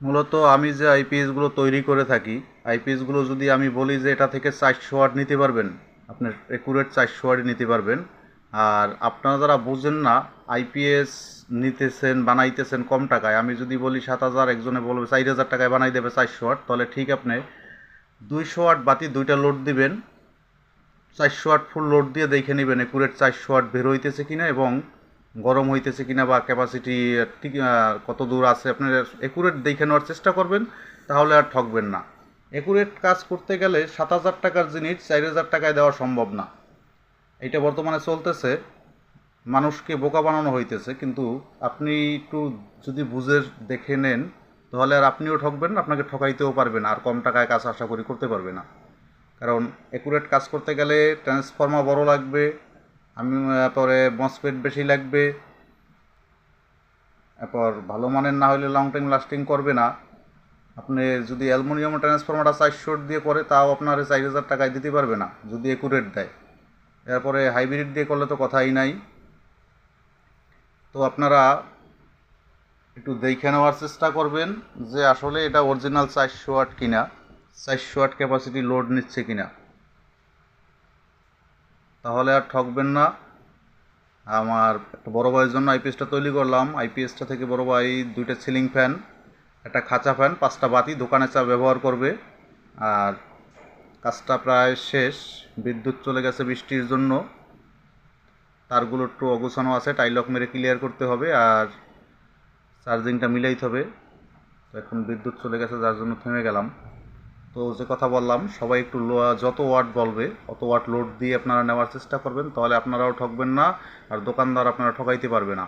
মূলত আমি যে আইপিএসগুলো তৈরি করে থাকি, আইপিএসগুলো যদি আমি বলি যে এটা থেকে 400 ওয়াট নিতে পারবেন, আপনার একুরেট 400 ওয়াটই নিতে পারবেন। আর আপনারা যারা বুঝেন না আইপিএস নিতেছেন বানাইতেছেন কম টাকায়, আমি যদি বলি 7,000, একজনে বলবে 4,000 টাকায় বানাই দেবে 400 ওয়াট, তাহলে ঠিক আপনি 200 ওয়াট বাতি দুইটা লোড দিবেন, 400 ওয়াট ফুল লোড দিয়ে দেখে নেবেন একুরেট 400 ওয়াট বের হইতেছে কিনা এবং গরম হইতেছে কিনা বা ক্যাপাসিটি ঠিক কত দূর আছে। আপনার একুরেট দেখে নেওয়ার চেষ্টা করবেন, তাহলে আর ঠকবেন না। একুরেট কাজ করতে গেলে 7,000 টাকার জিনিস 4,000 টাকায় দেওয়া সম্ভব না। এটা বর্তমানে চলতেছে, মানুষকে বোকা বানানো হইতেছে। কিন্তু আপনি একটু যদি বুঝে দেখে নেন, তাহলে আর আপনিও ঠকবেন না, আপনাকে ঠকাইতেও পারবে না, আর কম টাকায় কাজ আশা করি করতে পারবে না। কারণ একুরেট কাজ করতে গেলে ট্রান্সফর্মার বড় লাগবে, আমি পরে মসফেট বেশি লাগবে, এরপর ভালো মানের না হলে লং টাইম লাস্টিং করবে না। আপনি যদি অ্যালুমিনিয়াম ট্রান্সফর্মারটা 400 দিয়ে করে, তাও আপনার 4,000 টাকায় দিতে পারবে না যদি একুরেট দেয়। এরপরে হাইব্রিড দিয়ে করলে তো কথাই নাই। তো আপনারা একটু দেখে নেওয়ার চেষ্টা করবেন যে আসলে এটা অরিজিনাল 400 ওয়াট কিনা, 400 ওয়াট ক্যাপাসিটি লোড নিচ্ছে কিনা, তাহলে আর ঠকবেন না। আমার একটা বড় ভাইয়ের জন্য আইপিএসটা তৈরি করলাম। আইপিএসটা থেকে বড় ভাই দুইটা সিলিং ফ্যান, একটা খাঁচা ফ্যান, 5টা বাতি দোকানে চা ব্যবহার করবে। আর কাজটা প্রায় শেষ, বিদ্যুৎ চলে গেছে বৃষ্টির জন্য, তারগুলো একটু অগোছানো আছে, টাইলক মেরে ক্লিয়ার করতে হবে আর চার্জিংটা মিলাইতে হবে। তো এখন বিদ্যুৎ চলে গেছে যার জন্য থেমে গেলাম। তো যে কথা বললাম, সবাই একটু যত ওয়াট বলবে অত ওয়াট লোড দিয়ে আপনারা নেওয়ার চেষ্টা করবেন, তাহলে আপনারাও ঠকবেন না আর দোকানদার আপনারা ঠকাইতে পারবে না।